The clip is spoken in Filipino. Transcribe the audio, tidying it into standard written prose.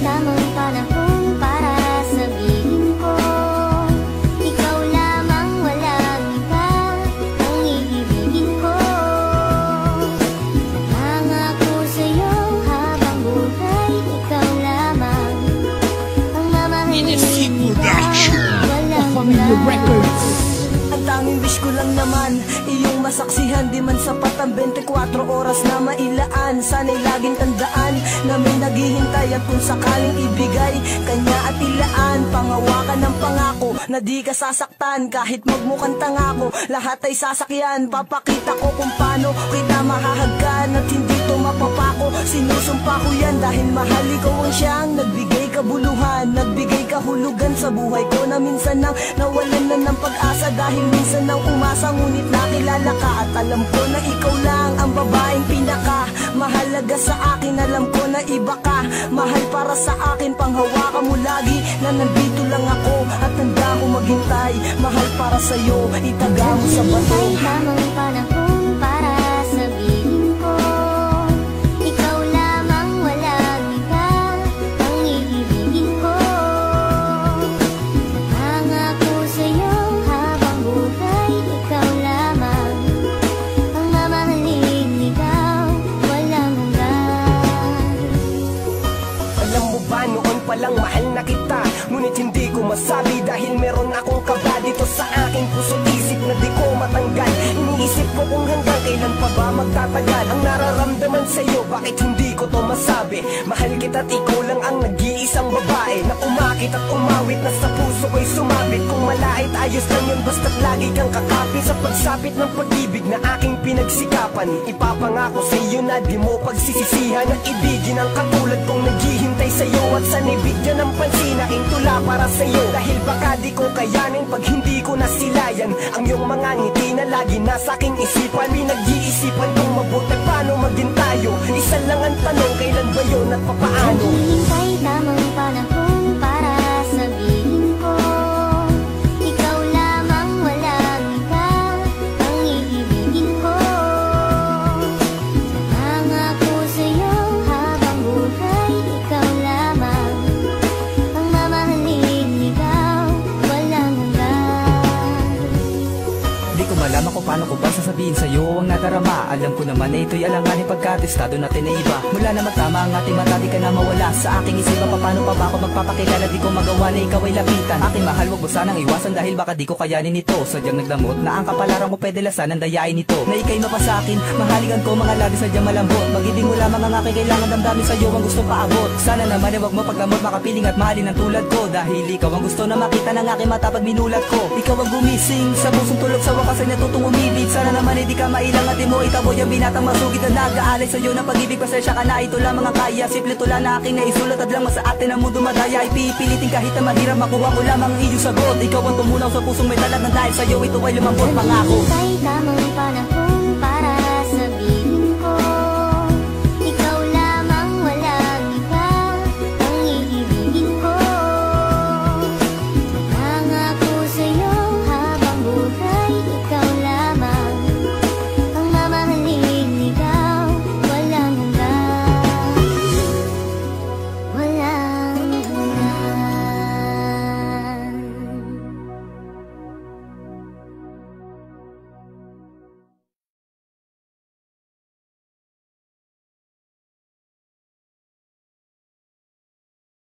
tamang panahon para sabihin ko, ikaw lamang, walang iba ang iibigin ko. Nangako sa'yo habang buhay, ikaw lamang ang mamahalin, walang iba. Ang tanging wish ko lang naman, iyong masaksihan. Di man sapat ang 24 oras na mailaan. Sana'y laging tandaan na may naghihintay, at kung sakaling ibigay kanya at ilaan, pangawakan ng pangako na di ka sasaktan. Kahit magmukhang tangako, lahat ay sasakyan. Papakita ko kung paano kita mahahagkan at hindi to mapapako. Sinusumpa ko yan dahil mahal ikaw ang siyang nagbigay kabuluhan, nagbigay kahulugan sa buhay ko, na minsan nang nawalan na ng pag-asa dahil minsan nang umasa. Ngunit nakilala ka at alam ko na ikaw lang ang babaeng pinaka mahalaga sa akin. Alam ko na iba ka, mahal para sa akin. Panghawakan mo lagi na nandito lang ako at handa ko maghintay. Mahal para sa'yo, itaga mo sa bato. Tamang panahon para sabihin ko, ikaw lamang, walang iba ang iibigin ko. Nangako sa'yo habang buhay, ikaw lamang ang mamahalin, ikaw walang hanggan. Alam mo ba, noon palang mahal na kita, ngunit hindi ko masabi dahil meron akong kaba dito sa aking puso't isip na di ko matanggal. Iniisip ko kung hanggang kailan pa ba magtatagal ang nararamdaman sa'yo, bakit hindi ko to masabi. Mahal kita't ikaw lang ang nag-iisang babae na umakit at umawit, na sa puso ko'y sumabit. Kung malait ayos lang yun, basta't lagi kang kakapit sa pagsapit ng pag-ibig na aking pinagsikapan. Ipapangako sa'yo na di mo pagsisisihan at ibigin ang katulad kong naghihintay sa'yo, at sanibigyan ng pansin aking tula para sa'yo. Dahil baka di ko kayanin pag hindi ko nasilayan ang iyong mga ngiti na lagi nasa aking isipan. Pinag-iisipan kong mabuti paano maging tayo. Isa lang ang tanong, kailan ba yun at papaano? Naghihintay tamang panahon para sabihin ko, ikaw lamang, walang iba ang iibigin ko. Nangako sa'yo habang buhay, ikaw lamang ang mamahalin, ikaw walang hanggan. Di ko malaman kung paano ko ba sasabihin sa'yo ang nadarama. Alam ko naman na ito'y alanganin pagkatestado natin na iba. Mula na magtama ang ating mata, di ka na mawala sa aking isipan. Paano pa ba ako magpapakilala, di ko magawa na ikaw ay lapitan. Aking mahal, wag mo sanang iwasan dahil baka di ko kayanin ito. Sadyang naglamot na ang kapalaran mo, pwede lasan ang dayain nito. Na ika'y mapa sa akin, mahaligan ko mga lagi sadyang malambot. Mag-ibig mo lamang ang aking kailangan, damdamin sa'yo ang gusto paabot. Sana naman ay wag mo paglamot, makapiling at mahalin ang tulad ko. Dahil ikaw ang gusto na makita ng aking mata pag minulat ko. Ikaw ang gumising sa pusong tulog, sa wakas ay natutong umibig. Sana naman ay di ka mailang at di mo itaboy ang binatang masugid na nag-aalay sa'yo ng pag-ibig. Pasensya ka na, ito lamang ang kaya. Simple tula na aking naisulat at lang sa atin ang mundo madaya. Ipipilitin kahit na mahirap, makuha ko lamang ang iyong sagot. Ikaw ang tumunaw sa pusong may talag, na dahil sa'yo ito ay lumambot, pangako. Naghihintay tamang panahon